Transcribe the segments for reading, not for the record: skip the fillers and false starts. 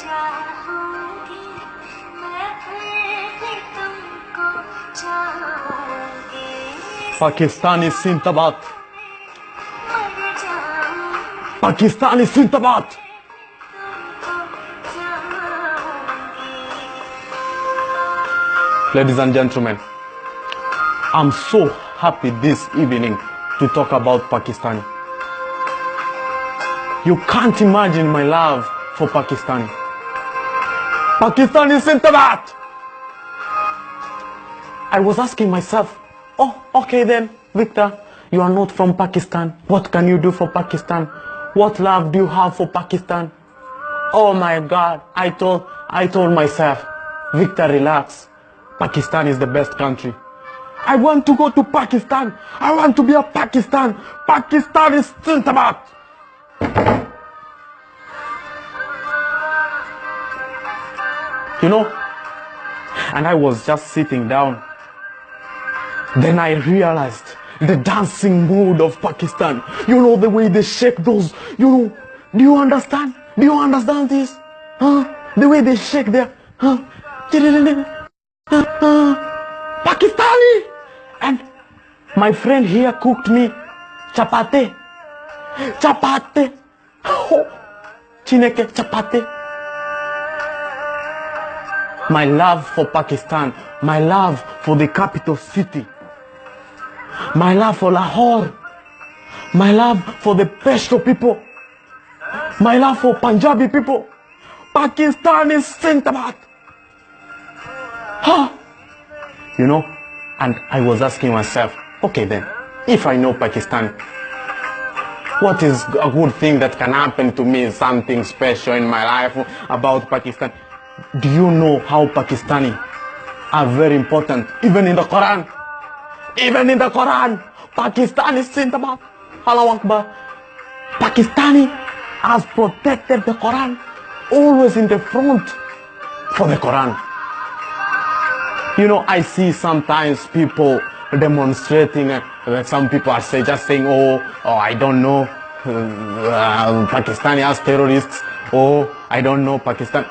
चाहूंगी मैं फिर भी तुमको चाहूंगी Pakistani Sindabad. मर जाऊंगी Pakistani Sindabad. तुमको चाहूंगी Ladies and gentlemen, I'm so happy this evening to talk about Pakistani. You can't imagine my love for Pakistani. Pakistani Sindabad. I was asking myself, oh, okay then, Victor, you are not from Pakistan. What can you do for Pakistan? What love do you have for Pakistan? Oh my God, I told myself, Victor, relax. Pakistan is the best country. I want to go to Pakistan. I want to be a Pakistan. Pakistan is Sindabad. You know, and I was just sitting down. Then I realized the dancing mood of Pakistan. You know, the way they shake those, you know, do you understand? Do you understand this? Huh? The way they shake their, huh? Pakistani! And my friend here cooked me chapati. Chapati. Oh, chineke chapati. My love for Pakistan, my love for the capital city, my love for Lahore, my love for the Peshto people, my love for Punjabi people. Pakistan is Sindabad. Huh? You know, and I was asking myself, okay then, if I know Pakistan, what is a good thing that can happen to me, something special in my life about Pakistan? Do you know how Pakistani are very important, even in the Quran? Even in the Quran, Pakistan is Sindabad. Allahu Akbar. Pakistani has protected the Quran, always in the front for the Quran. You know, I see sometimes people demonstrating, some people are just saying, oh, I don't know, Pakistani has terrorists, oh, I don't know Pakistan.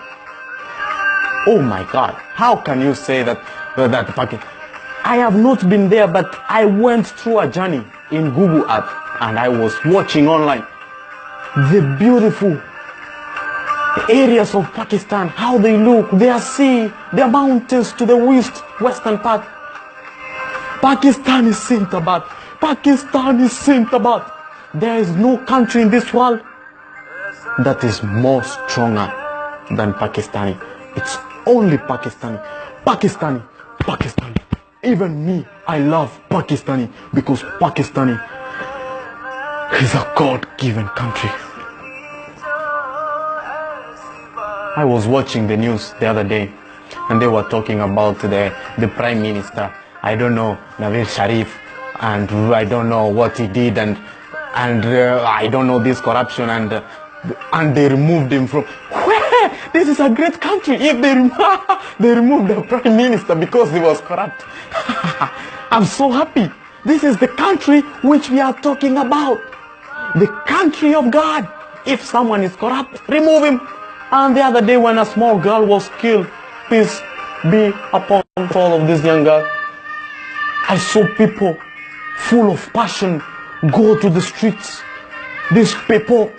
Oh my God, how can you say that Pakistan? I have not been there, but I went through a journey in Google app and I was watching online the beautiful areas of Pakistan, how they look, their sea, their mountains to the western part. Pakistan is Sindabad. Pakistan is Sindabad. There is no country in this world that is more stronger than Pakistani. It's only Pakistani. Pakistani. Pakistani. Even me, I love Pakistani because Pakistani is a God-given country. I was watching the news the other day and they were talking about the Prime Minister, I don't know, Nawaz Sharif, and I don't know what he did, and I don't know this corruption, and they removed him from... This is a great country if they removed the Prime Minister because he was corrupt. I'm so happy. This is the country which we are talking about. The country of God. If someone is corrupt, remove him. And the other day when a small girl was killed, peace be upon all of this young girl, I saw people full of passion go to the streets. These people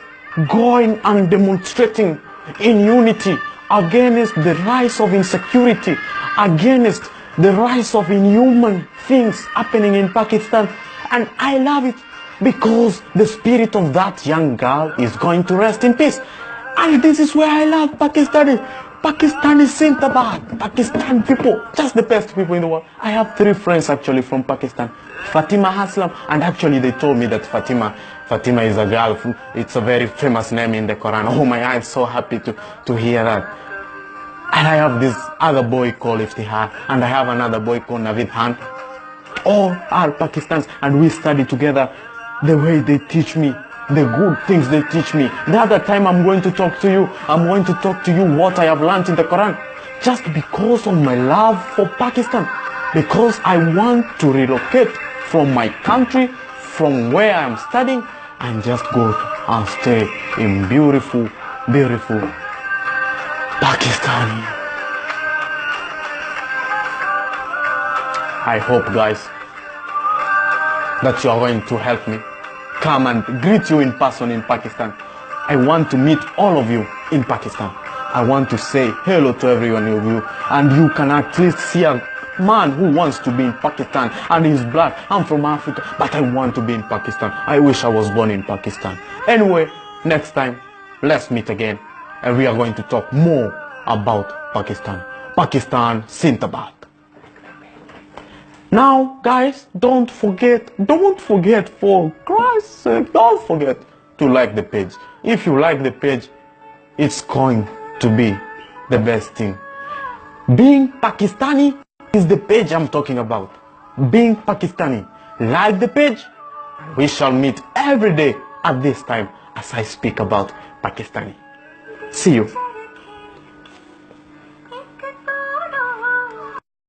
going and demonstrating in unity against the rise of insecurity, against the rise of inhuman things happening in Pakistan. And I love it because the spirit of that young girl is going to rest in peace. And this is where I love Pakistani. Pakistani Sindabad. Pakistan people, just the best people in the world. I have 3 friends actually from Pakistan. Fatima Haslam, and actually they told me that Fatima is a girl, it's a very famous name in the Quran. Oh my God, I'm so happy to hear that. And I have this other boy called Iftihar, and I have another boy called Navid Khan. All are Pakistanis, and we study together. The way they teach me, the good things they teach me. The other time I'm going to talk to you, what I have learned in the Quran. Just because of my love for Pakistan. Because I want to relocate from my country, from where I'm studying, and just go and stay in beautiful, beautiful Pakistani. I hope, guys, that you are going to help me come and greet you in person in Pakistan. I want to meet all of you in Pakistan. I want to say hello to everyone of you, and you can at least see a man who wants to be in Pakistan and he's black. I'm from Africa, but I want to be in Pakistan. I wish I was born in Pakistan. Anyway, next time, let's meet again, and we are going to talk more about Pakistan. Pakistan, Sindabad. Now, guys, don't forget, for Christ's sake, don't forget to like the page. If you like the page, it's going to be the best thing. Being Pakistani is the page I'm talking about. Being Pakistani. Like the page. We shall meet every day at this time as I speak about Pakistani. See you.